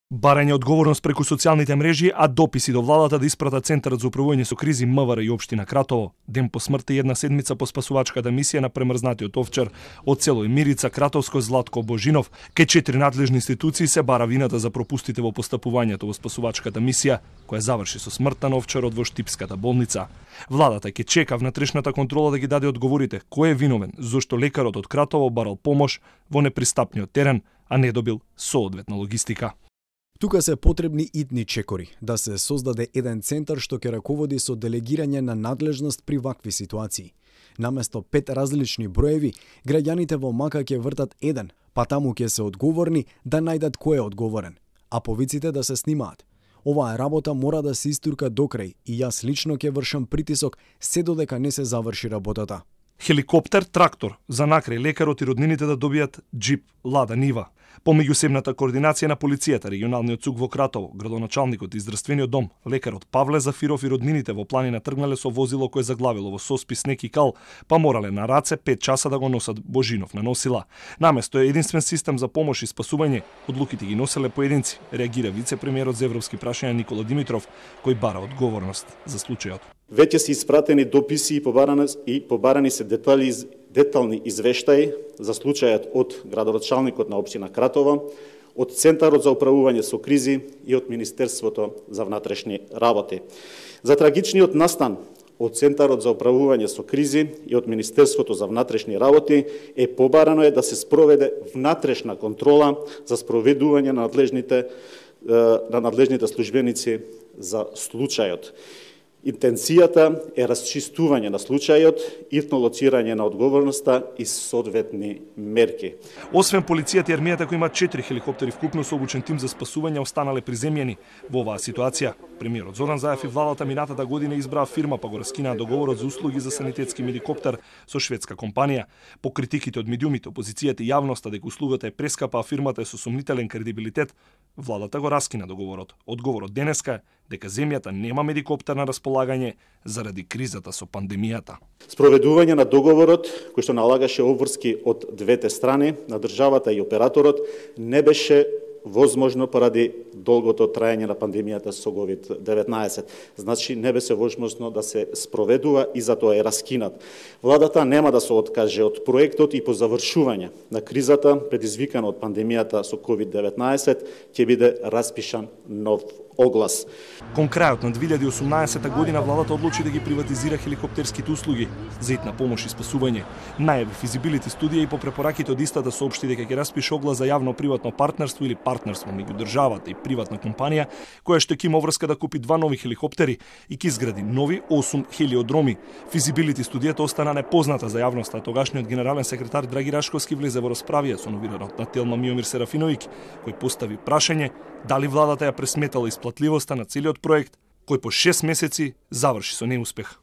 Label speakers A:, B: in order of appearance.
A: Барање одговорност преку социјалните мрежи, а дописи до владата да испрата Центарот за управување со кризи МВР и општина Кратово. Ден по смртта и една седмица по спасувачката мисија на премрзнатиот овчар од село Емирица, Кратовско, Златко Божинов, кај 4 надлежни институции се бара вината за пропустите во постапувањето во спасувачката мисија, која заврши со смртта на овчарот во Штипската болница. Владата ќе чека внатрешната контрола да ги даде одговорите кој е виновен, зошто лекарот од Кратово барал помош во непристапниот терен, а не добил соодветна логистика.
B: Тука се потребни итни чекори, да се создаде еден центар што ќе раководи со делегирање на надлежност при вакви ситуации. Наместо 5 различни броеви, граѓаните во Мака ќе вртат еден, па таму ќе се одговорни да најдат кој е одговорен, а повиците да се снимаат. Оваа работа мора да се истурка до крај и јас лично ќе вршам притисок се додека не се заврши работата.
A: Хеликоптер, трактор, за накрај лекарот и роднините да добијат джип, Лада Нива. По меѓусебната координација на полицијата, регионалниот ЦУК во Кратово, градоначалникот и здравствениот дом, лекарот Павле Зафиров и роднините во планина тргнале со возило кое заглавило во соспи снег и кал, па морале на раце 5 часа да го носат Божинов на носила. Наместо единствен систем за помош и спасување, одлуките ги носеле поединци, реагира вице-премиерот за европски прашања Никола Димитров, кој бара одговорност за случајот.
C: Веќе се испратени дописи и побарани се детални извештаи за случајот од градоначалникот на општина Кратово, од Центарот за управување со кризи и од Министерството за внатрешни работи. За трагичниот настан од Центарот за управување со кризи и од Министерството за внатрешни работи е побарано да се спроведе внатрешна контрола за спроведување на надлежните службеници за случајот. Интенцијата е расчистување на случајот, итно лоцирање на одговорноста и соодветни мерки.
A: Освен полицијата и армијата кои имаат 4 хеликоптери вкупно со обучен тим за спасување останале приземјени во оваа ситуација. Премиерот Зоран Заев и владата минатата година избраа фирма па го раскинаа договорот за услуги за санитетски медикоптер со шведска компанија. По критиките од медиумите, опозицијата и јавноста дека услугата е прескапа, а фирмата е со сомнителен кредибилитет, владата го раскина договорот. Одговорот денеска е дека земјата нема медикоптер на располагање заради кризата со пандемијата.
C: Спроведување на договорот, кој што налагаше обврски од двете страни, на државата и операторот, не беше возможно поради долгото траење на пандемијата со COVID-19. Значи, не беше возможно да се спроведува и затоа е раскинат. Владата нема да се откаже од проектот и по завршување на кризата, предизвикана од пандемијата со COVID-19, ќе биде распишан нов оглас.
A: Кон крајот на 2018 година владата одлучи да ги приватизира хеликоптерските услуги за итна помош и спасување. Најави физибилити студија и по препораките од истата соопшти дека ќе распише оглас за јавно-приватно партнерство или партнерство меѓу државата и приватна компанија, која што ќе има врска да купи 2 нови хеликоптери и ќе изгради нови 8 хелиодроми. Физибилити студијата остана непозната за јавноста, тогашниот генерален секретар Драги Рашковски влезе во расправија со новиранот на Телма Миомир Серафиновиќ, кој постави прашање дали владата ја пресметала исплатливоста на целиот проект, кој по 6 месеци заврши со неуспех.